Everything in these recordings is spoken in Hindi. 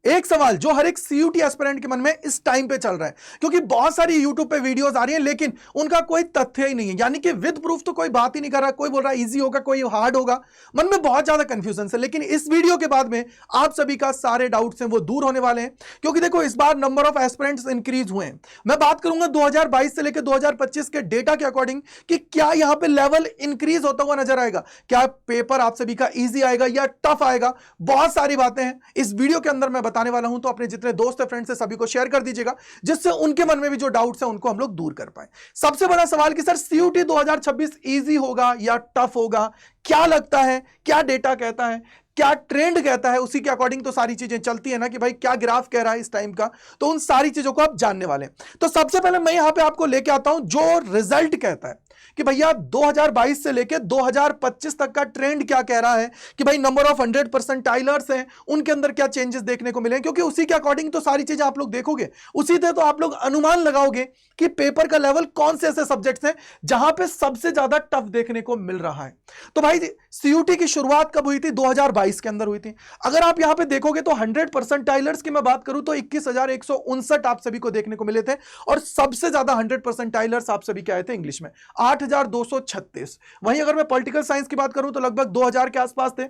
एक सवाल जो हर एक सीयूटी एस्पिरेंट के मन में इस टाइम पे चल रहा है, क्योंकि बहुत सारी यूट्यूब पे वीडियोस आ रही हैं लेकिन उनका कोई तथ्य ही नहीं है, यानी कि विद प्रूफ तो कोई बात ही नहीं कर रहा, कोई बोल रहा है इजी होगा, कोई हार्ड होगा, मन में बहुत ज्यादा कंफ्यूजन है। लेकिन इस वीडियो के बाद में आप सभी का सारे डाउट्स हैं वो दूर होने वाले हैं, क्योंकि देखो इस बार नंबर ऑफ एस्पिरेंट्स इंक्रीज हुए हैं। मैं बात करूंगा 2022 से लेकर 2025 के डेटा के अकॉर्डिंग कि क्या यहां पे लेवल इंक्रीज होता हुआ नजर आएगा, क्या पेपर आप सभी का इजी आएगा या टफ आएगा, बहुत सारी बातें हैं इस वीडियो के अंदर मैं बताने वाला हूं। तो अपने जितने दोस्त है फ्रेंड्स है सभी को शेयर कर दीजिएगा, जिससे उनके मन में भी जो डाउट्स हैं उनको हम लोग दूर कर पाए। सबसे बड़ा सवाल कि सर सीयूटी 2026 इजी होगा या टफ होगा, क्या लगता है, क्या डेटा कहता है, क्या ट्रेंड कहता है, उसी के अकॉर्डिंग तो सारी चीजें चलती है ना कि भाई क्या ग्राफ कह रहा है इस टाइम का, तो उन सारी चीजों को आप जानने वाले हैं। तो सबसे पहले मैं यहां पे आपको लेके आता हूं जो रिजल्ट कहता है कि भैया 2022 से लेके 2025 तक का ट्रेंड क्या कह रहा है कि भाई नंबर ऑफ 100 परसेंटाइलर्स हैं उनके अंदर क्या चेंजेस देखने को मिले, क्योंकि उसी के अकॉर्डिंग तो सारी चीजें आप लोग देखोगे, उसी से तो आप लोग अनुमान लगाओगे कि पेपर का लेवल कौन से ऐसे सब्जेक्ट्स हैं जहां पे सबसे ज्यादा टफ देखने को मिल रहा है। तो भाई सीयूटी की शुरुआत कब हुई थी? 2022 के अंदर हुई थी। अगर आप यहां पे देखोगे तो 100 परसेंटाइलर्स की मैं बात करूं तो 21,159 आप सभी को देखने को मिले थे, और सबसे ज्यादा 100 परसेंटाइलर्स आप सभी के आए थे इंग्लिश में 8,236। वहीं अगर मैं पॉलिटिकल साइंस की बात करूं तो लगभग 2000 के आसपास थे।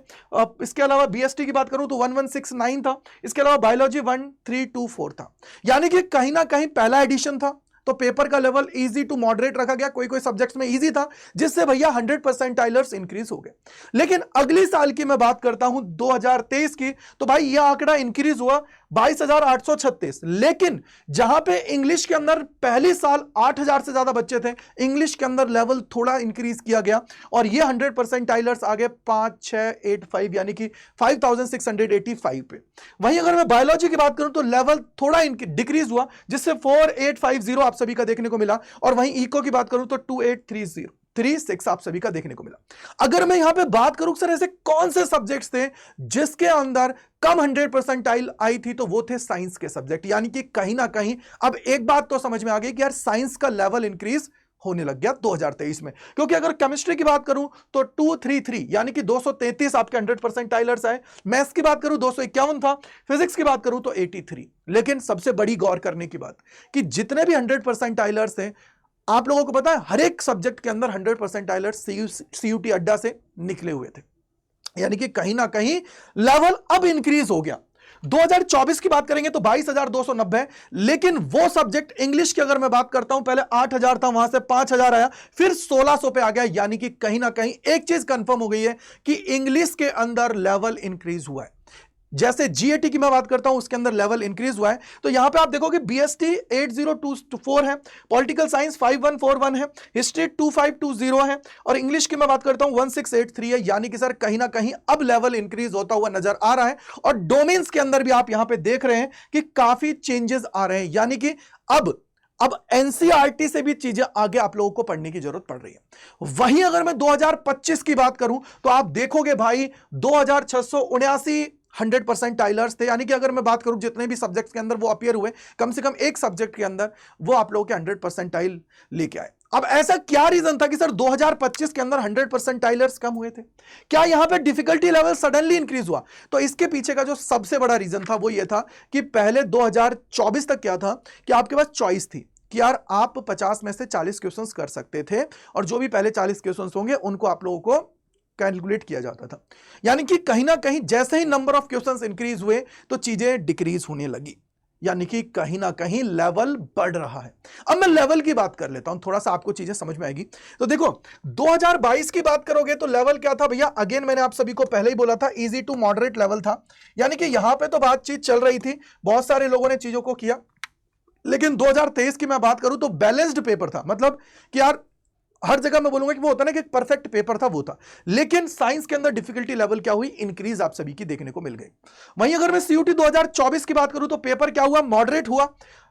इसके अलावा बीएसटी की बात करूं तो 1169 था। इसके अलावा बायोलॉजी 1324 था, यानी कि कहीं ना कहीं पहला एडिशन था तो पेपर का लेवल इजी टू मॉडरेट रखा गया, कोई कोई सब्जेक्ट्स में इजी था, जिससे भैया 100 परसेंटाइलर्स इंक्रीज हो गए। लेकिन अगली साल की मैं बात करता हूं 2023 की, तो भाई यह आंकड़ा इंक्रीज हुआ 22,836। लेकिन जहां पे इंग्लिश के अंदर पहली साल 8,000 से ज्यादा बच्चे थे, इंग्लिश के अंदर लेवल थोड़ा इंक्रीज किया गया और ये 100 परसेंटाइलर्स आ गए 5685, यानी कि 5685 पे। वहीं अगर मैं बायोलॉजी की बात करूं तो लेवल थोड़ा डिक्रीज हुआ, जिससे 4850 आप सभी का देखने को मिला, और वहीं इको की बात करूं तो 2836 आप सभी का देखने को मिला। अगर मैं यहां पे बात करूं सर ऐसे कौन से सब्जेक्ट्स थे जिसके अंदर कम 100 परसेंटाइल आई थी, तो वो थे साइंस के सब्जेक्ट। यानी कि कहीं ना कहीं अब एक बात तो समझ में आ गई कि यार साइंस का लेवल इंक्रीज होने लग गया 2023 में, क्योंकि अगर केमिस्ट्री की बात करूं तो 233 यानी कि 233 आपके 100 परसेंटाइलर्स आए। मैथ्स की बात करूं 251 था। फिजिक्स की बात करूं तो 83। लेकिन सबसे बड़ी गौर करने की बात कि जितने भी 100 परसेंटाइलर्स हैं, आप लोगों को पता है हर एक सब्जेक्ट के अंदर 100 परसेंटाइलर्स सीयूटी अड्डा से निकले हुए थे, यानी कि कहीं ना कहीं लेवल अब इंक्रीज हो गया। 2024 की बात करेंगे तो 22,290, लेकिन वो सब्जेक्ट इंग्लिश की अगर मैं बात करता हूं पहले 8,000 था, वहां से 5,000 आया, फिर 1,600 पे आ गया। यानी कि कहीं ना कहीं एक चीज कंफर्म हो गई है कि इंग्लिश के अंदर लेवल इंक्रीज हुआ है। जैसे जीएटी की मैं बात करता हूं उसके अंदर लेवल इंक्रीज हुआ है, तो यहां पे आप देखोगे बीएसटी 8024 है, पॉलिटिकल साइंस 5141 है, हिस्ट्री 2520 है, और इंग्लिश की मैं बात करता हूं 1683 है। यानी कि सर कहीं ना कहीं अब लेवल इंक्रीज होता हुआ नजर आ रहा है, और डोमेन्स के अंदर भी आप यहां पे देख रहे हैं कि काफी चेंजेस आ रहे हैं। यानी कि अब एनसीईआरटी से भी चीजें आगे आप लोगों को पढ़ने की जरूरत पड़ रही है। वहीं अगर मैं 2025 की बात करूं तो आप देखोगे भाई 2,679 100 परसेंटाइलर्स थे, यानी कि अगर मैं बात करूं जितने भी सब्जेक्ट्स के अंदर वो अपीयर हुए, कम से कम एक सब्जेक्ट के अंदर वो आप लोगों के 100 परसेंटाइल लेके आए। अब ऐसा क्या रीजन था कि सर 2025 के अंदर 100 परसेंटाइलर्स कम हुए थे? क्या यहां पे डिफिकल्टी लेवल सडनली इंक्रीज हुआ? तो इसके पीछे का जो सबसे बड़ा रीजन था वो ये था कि पहले 2024 तक क्या था कि आपके पास चॉइस थी कि यार आप 50 में से 40 क्वेश्चंस कर सकते थे, और जो भी पहले 40 क्वेश्चंस होंगे उनको आप लोगों को कैलकुलेट किया जाता था। यानी कि कहीं ना कहीं जैसे ही नंबर ऑफ क्वेश्चंस इंक्रीज हुए तो चीजें डिक्रीज होने लगी, यानी कि कहीं ना कहीं लेवल बढ़ रहा है। अब मैं लेवल की बात कर लेता हूं, थोड़ा सा आपको चीजें समझ में आएगी। तो देखो 2022 की बात करोगे तो लेवल क्या था भैया? अगेन मैंने आप सभी को पहले ही बोला था इजी टू मॉडरेट लेवल था, यानी कि यहां पे तो बातचीत चल रही थी, बहुत सारे लोगों ने चीजों को किया। लेकिन 2023 की मैं बात करूं तो बैलेंस्ड पेपर था, मतलब कि यार हर जगह मैं बोलूंगा कि वो होता ना कि परफेक्ट पेपर था, वो था। लेकिन साइंस के अंदर डिफिकल्टी लेवल क्या हुई? इंक्रीज आप सभी की देखने को मिल गई। वहीं अगर मैं सीयूटी 2024 की बात करूं तो पेपर क्या हुआ? मॉडरेट हुआ,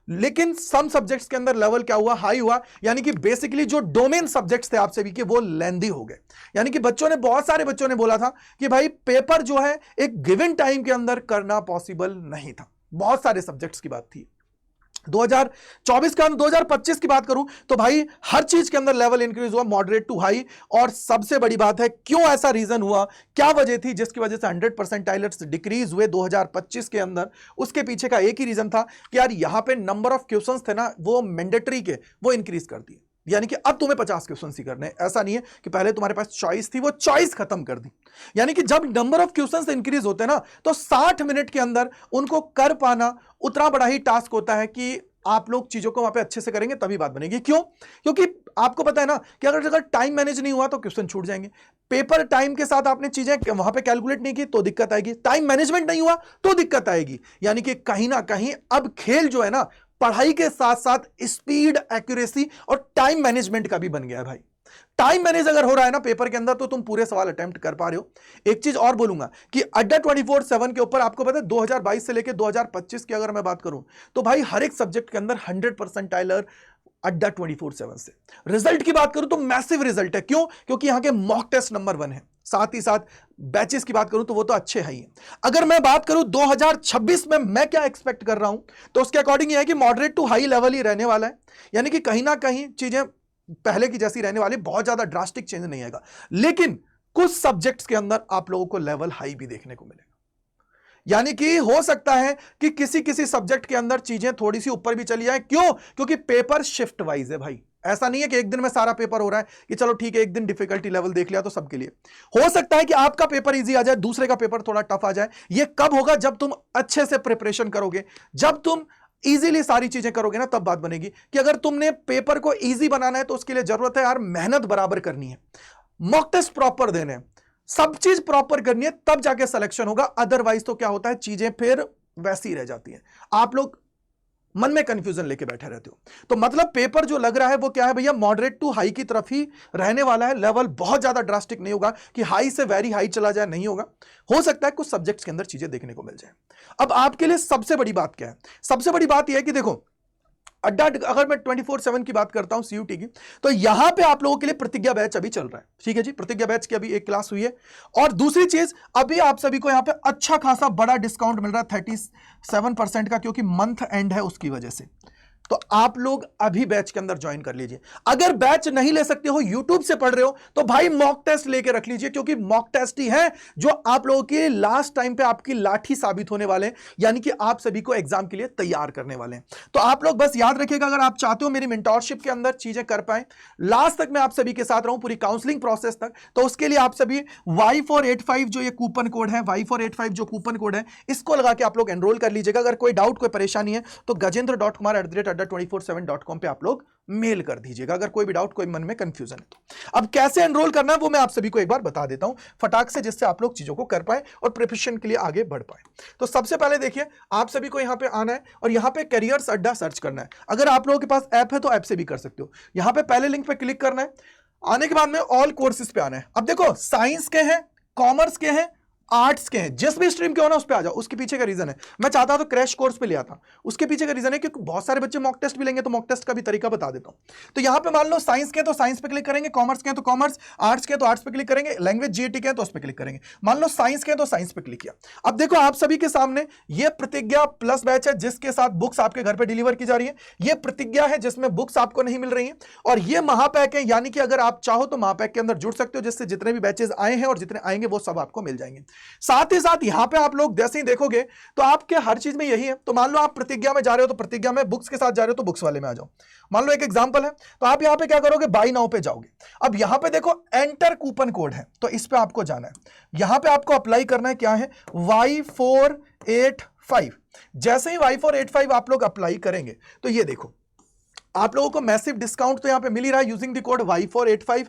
लेकिन सम सब्जेक्ट्स के अंदर लेवल क्या हुआ? हाई हुआ। यानी कि बेसिकली जो डोमेन सब्जेक्ट्स थे आप सभी के वो लेंदी हो गए। यानी कि बहुत सारे बच्चों ने बोला था कि भाई पेपर जो है एक गिवन टाइम के अंदर करना पॉसिबल नहीं था, बहुत सारे सब्जेक्ट्स की बात थी। 2024 के अंदर 2025 की बात करूं तो भाई हर चीज के अंदर लेवल इंक्रीज हुआ, मॉडरेट टू हाई। और सबसे बड़ी बात है, क्यों ऐसा रीजन हुआ, क्या वजह थी जिसकी वजह से 100 परसेंटाइलर्स डिक्रीज हुए 2025 के अंदर? उसके पीछे का एक ही रीजन था कि यार यहां पे नंबर ऑफ क्वेश्चंस थे ना, वो मैंडेटरी के, वो इंक्रीज कर दिए। यानी कि अब तुम्हें 50 क्वेश्चन ही करने, ऐसा नहीं है कि पहले तुम्हारे पास चॉइस थी, वो चॉइस खत्म कर दी। यानी कि जब नंबर ऑफ क्वेश्चंस इंक्रीज होते हैं ना, तो 60 मिनट के अंदर उनको कर पाना उतना बड़ा ही टास्क होता है कि आप लोग चीजों को वहां पे अच्छे से करेंगे तभी बात बनेगी। क्यों? क्योंकि आपको पता है ना कि अगर टाइम मैनेज नहीं हुआ तो क्वेश्चन छूट जाएंगे। पेपर टाइम के साथ आपने चीजें वहां पे कैलकुलेट नहीं की तो दिक्कत आएगी, टाइम मैनेजमेंट नहीं हुआ तो दिक्कत आएगी। यानी कि कहीं ना कहीं अब खेल जो है ना, पढ़ाई के साथ साथ स्पीड, एक्यूरेसी और टाइम मैनेजमेंट का भी बन गया है भाई। टाइम मैनेज अगर हो रहा है ना पेपर के अंदर, तो तुम पूरे सवाल अटेम्प्ट कर पा रहे हो। एक चीज और बोलूंगा कि अड्डा 24/7 के ऊपर आपको पता है 2022 से लेकर 2025 की अगर मैं बात करूं तो भाई हर एक सब्जेक्ट के अंदर 100 परसेंटाइलर अड्डा 24/7 से। रिजल्ट की बात करूं तो मैसिव रिजल्ट है। क्यों? क्योंकि यहां के मॉक टेस्ट नंबर 1 है। साथ ही साथ बैचेस की बात करूं तो वो तो अच्छे हैं ही। अगर मैं बात करूं 2026 में मैं क्या एक्सपेक्ट कर रहा हूं, तो उसके अकॉर्डिंग यह है कि मॉडरेट टू हाई लेवल ही रहने वाला है। यानी कि कहीं ना कहीं चीजें पहले की जैसी रहने वाली, बहुत ज्यादा ड्रास्टिक चेंज नहीं आएगा। लेकिन कुछ सब्जेक्ट्स के अंदर आप लोगों को लेवल हाई भी देखने को मिलेगा। यानी कि हो सकता है कि किसी किसी सब्जेक्ट के अंदर चीजें थोड़ी सी ऊपर भी चली जाए। क्यों? क्योंकि पेपर शिफ्ट वाइज है भाई। ऐसा नहीं है कि एक दिन में सारा पेपर हो रहा है कि चलो ठीक है एक दिन डिफिकल्टी लेवल देख लिया तो सबके लिए। हो सकता है कि आपका पेपर इजी आ जाए, दूसरे का पेपर थोड़ा टफ आ जाए। यह कब होगा? जब तुम अच्छे से प्रिपरेशन करोगे, जब तुम इजीली सारी चीजें करोगे ना, तब बात बनेगी। कि अगर तुमने पेपर को इजी बनाना है तो उसके लिए जरूरत है यार मेहनत बराबर करनी है, मॉक टेस्ट प्रॉपर देने हैं, सब चीज प्रॉपर करनी है, तब जाके सिलेक्शन होगा। अदरवाइज तो क्या होता है, चीजें फिर वैसी रह जाती हैं। आप लोग मन में कंफ्यूजन लेके बैठे रहते हो। तो मतलब पेपर जो लग रहा है वो क्या है भैया, मॉडरेट टू हाई की तरफ ही रहने वाला है। लेवल बहुत ज्यादा ड्रास्टिक नहीं होगा कि हाई से वेरी हाई चला जाए, नहीं होगा। हो सकता है कुछ सब्जेक्ट्स के अंदर चीजें देखने को मिल जाए। अब आपके लिए सबसे बड़ी बात क्या है? सबसे बड़ी बात यह है कि देखो अड्डा, अगर मैं 24/7 की बात करता हूं सीयूटी की, तो यहां पे आप लोगों के लिए प्रतिज्ञा बैच अभी चल रहा है। ठीक है जी, प्रतिज्ञा बैच की अभी एक क्लास हुई है। और दूसरी चीज, अभी आप सभी को यहां पे अच्छा खासा बड़ा डिस्काउंट मिल रहा है 37% का, क्योंकि मंथ एंड है उसकी वजह से। तो आप लोग अभी बैच के अंदर ज्वाइन कर लीजिए। अगर बैच नहीं ले सकते हो, यूट्यूब से पढ़ रहे हो, तो भाई मॉक टेस्ट लेके रख लीजिए, क्योंकि मॉक टेस्ट ही है जो आप लोगों के लास्ट टाइम पे आपकी लाठी साबित होने वाले हैं। यानी कि आप सभी को एग्जाम के लिए तैयार करने वाले हैं। तो आप लोग बस याद रखिएगा, अगर आप चाहते हो मेरी मेंटोरशिप के अंदर चीजें कर पाए, लास्ट तक मैं आप सभी के साथ रहूं पूरी काउंसलिंग प्रोसेस तक, तो उसके लिए आप सभी Y485 जो ये कूपन कोड है, Y485 जो कूपन कोड है, इसको लगा के आप लोग एनरोल कर लीजिएगा। अगर कोई डाउट, कोई परेशानी है तो gajendra.kumar@247.com पे आप लोग मेल कर दीजिएगा, अगर कोई भी डाउट, कोई मन में कंफ्यूजन है तो। अब कैसे एनरोल करना है वो मैं आप सभी को एक बार बता देता हूं फटाक से, जिससे आप लोग चीजों को कर पाए और प्रिपरेशन के लिए आगे बढ़ पाए। तो सबसे पहले देखिए, आप सभी को यहां पे आना है और यहां पे करियर्स अड्डा सर्च करना है। अगर आप लोगों के पास ऐप है तो ऐप से भी कर सकते हो। यहां पे पहले लिंक पे क्लिक करना है, आने के बाद में ऑल कोर्सेज पे आना है। अब देखो, साइंस के हैं, कॉमर्स के हैं, आर्ट्स के हैं, जिस भी स्ट्रीम के हो ना उस पे आ जाओ। उसके पीछे का रीजन है, मैं चाहता तो क्रैश कोर्स पे लिया था, उसके पीछे का रीजन है क्योंकि बहुत सारे बच्चे मॉक टेस्ट भी लेंगे, तो मॉक टेस्ट का भी तरीका बता देता हूं। तो यहां पे मान लो साइंस के तो साइंस पे क्लिक करेंगे, कॉमर्स के तो कॉमर्स, आर्ट्स के तो आर्ट्स पे क्लिक करेंगे, लैंग्वेज जीएटी के तो उस पे क्लिक करेंगे। मान लो साइंस के तो साइंस पे क्लिक किया। अब देखो आप सभी के सामने ये प्रतिज्ञा प्लस बैच है, जिसके साथ बुक्स आपके घर पे डिलीवर की जा रही है। ये प्रतिज्ञा है जिसमें बुक्स आपको नहीं मिल रही है, और ये महापैक है, यानी कि अगर आप चाहो तो महापैक के अंदर जुड़ सकते हो, जिससे जितने भी बैचेस आए हैं और जितने आएंगे वो सब आपको मिल जाएंगे। साथ ही यहां पे आप लोग जैसे ही देखोगे तो आपके हर चीज में यही है। तो मान लो आप प्रतिज्ञा में जा रहे हो तो प्रतिज्ञा में, बुक्स के साथ जा रहे हो तो बुक्स वाले में आ जाओ। मान लो एक एग्जांपल है, तो आप यहां पे क्या करोगे, बाय नाउ पे जाओगे। अब यहां पे देखो एंटर कूपन कोड है, तो इस पे आपको जाना है। यहां पे आपको अप्लाई करना है, क्या है, Y485। जैसे ही Y485 आप लोग अप्लाई करेंगे तो ये देखो आप लोगों को मैसिव डिस्काउंट तो यहां पे मिल ही रहा है। यूजिंग द कोड Y485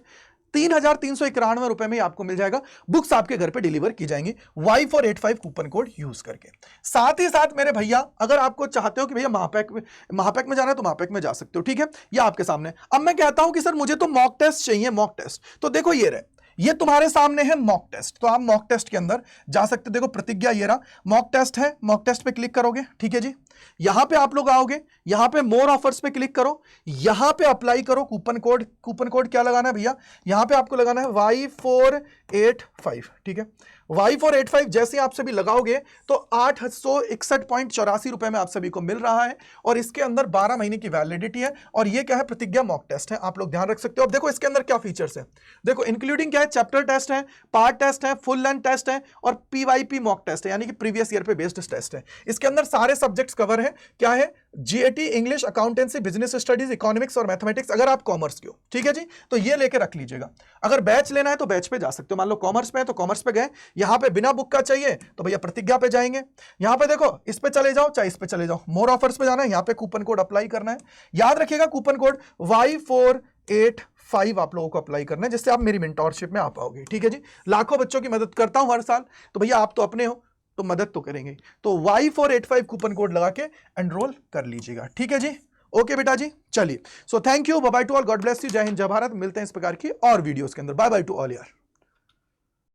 3,391 रुपए में आपको मिल जाएगा। बुक्स आपके घर पे डिलीवर की जाएंगी Y485 कूपन कोड यूज करके। साथ ही साथ मेरे भैया, अगर आपको चाहते हो कि भैया महापैक में जाना है तो महापैक में जा सकते हो। ठीक है, ये आपके सामने। अब मैं कहता हूं कि सर मुझे तो मॉक टेस्ट चाहिए, मॉक टेस्ट, तो देखो ये रहे, ये तुम्हारे सामने है मॉक टेस्ट। तो आप मॉक टेस्ट के अंदर जा सकते हो। देखो प्रतिज्ञा ये रहा, मॉक टेस्ट है, मॉक टेस्ट पे क्लिक करोगे। ठीक है जी, यहां पे आप लोग आओगे, यहां पे मोर ऑफर्स पे क्लिक करो, यहां पे अप्लाई करो कूपन कोड। कूपन कोड क्या लगाना है भैया, यहां पे आपको लगाना है Y485। ठीक है, Y485 जैसे आप सभी लगाओगे तो 861.84 रुपए में आप सभी को मिल रहा है, और इसके अंदर 12 महीने की वैलिडिटी है। और ये क्या है, प्रतिज्ञा मॉक टेस्ट है, आप लोग ध्यान रख सकते हो। अब देखो इसके अंदर क्या फीचर्स है, देखो इंक्लूडिंग क्या है, चैप्टर टेस्ट है, पार्ट टेस्ट है, फुल लेंथ टेस्ट है, और पीवाईपी मॉक टेस्ट है, यानी कि प्रीवियस ईयर पे बेस्ड टेस्ट है। इसके अंदर सारे सब्जेक्ट्स कवर है, क्या है, GAT, English, accountancy, business studies, economics और मैथमेटिक्स, अगर आप कॉमर्स के हो, ठीक है जी, तो ये लेके रख लीजिएगा। अगर बैच लेना है तो बैच पे जा सकते हो, मान लो कॉमर्स पे है तो कॉमर्स पे गए, यहां पे बिना बुक का चाहिए तो भैया प्रतिज्ञा पे जाएंगे। यहां पे देखो इस पे चले जाओ चाहे इस पे चले जाओ, मोर ऑफर्स पे जाना है, यहां पे कूपन कोड अप्लाई करना है, याद रखिएगा कूपन कोड Y485 आप लोगों को अप्लाई करना है, जिससे आप मेरी मेंटोरशिप में आ पाओगे, ठीक है जी। लाखों बच्चों की मदद करता हूं हर साल, तो भैया आप तो अपने हो तो मदद तो करेंगे, तो Y485 कूपन कोड लगा के एनरोल कर लीजिएगा, ठीक है जी। ओके बेटा जी, चलिए, so thank you, bye bye to all, god bless you, जय हिंद, जय भारत। मिलते हैं इस प्रकार की और वीडियोस के अंदर, बाय बाय टू ऑल यार।